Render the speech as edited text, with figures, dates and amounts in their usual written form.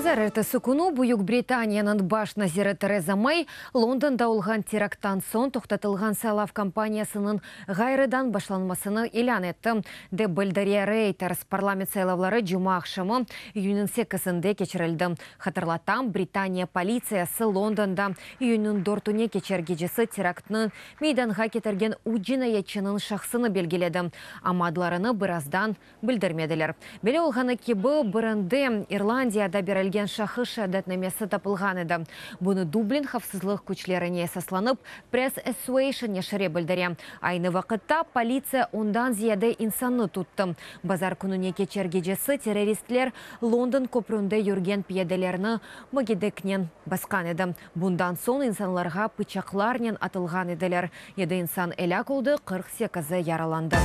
Кызар эртесі күні Бүйік Британияның баш назиры Тереза Мэй Лондонда олған терактан сон тоқтатылған сайлау компаниясының ғайрыдан башланмасыны илан етті. Деп білдірі Reuters парламент сайлаулары жұма ақшамы июнің 8-інде кечірілді. Хатырлатам, Британия полициясы Лондонда июнің 4-не кечер кечесі терактның мейданға кетерген жинаятчының шақсыны белгіледі. Амадларыны біраздан білдірмеділер. Беле олғаны кебі бірінде Ирландияда берілген шақы шәдәтнамесі тапылған еді. Бұны Дублин хавсызлық күчлеріне сасланып, пресс Association ешіре білдіре. Айны вақытта полиция ондан зияды инсанны тұтты. Базар күніне кечер кечесі террористлер Лондон көпірінде үрген пиеделеріні мүгедекнен басқан еді. Бұндан сон инсанларға пычақларнен атылған еділер. Еді инсан әлі қолды 48-ы яраланды.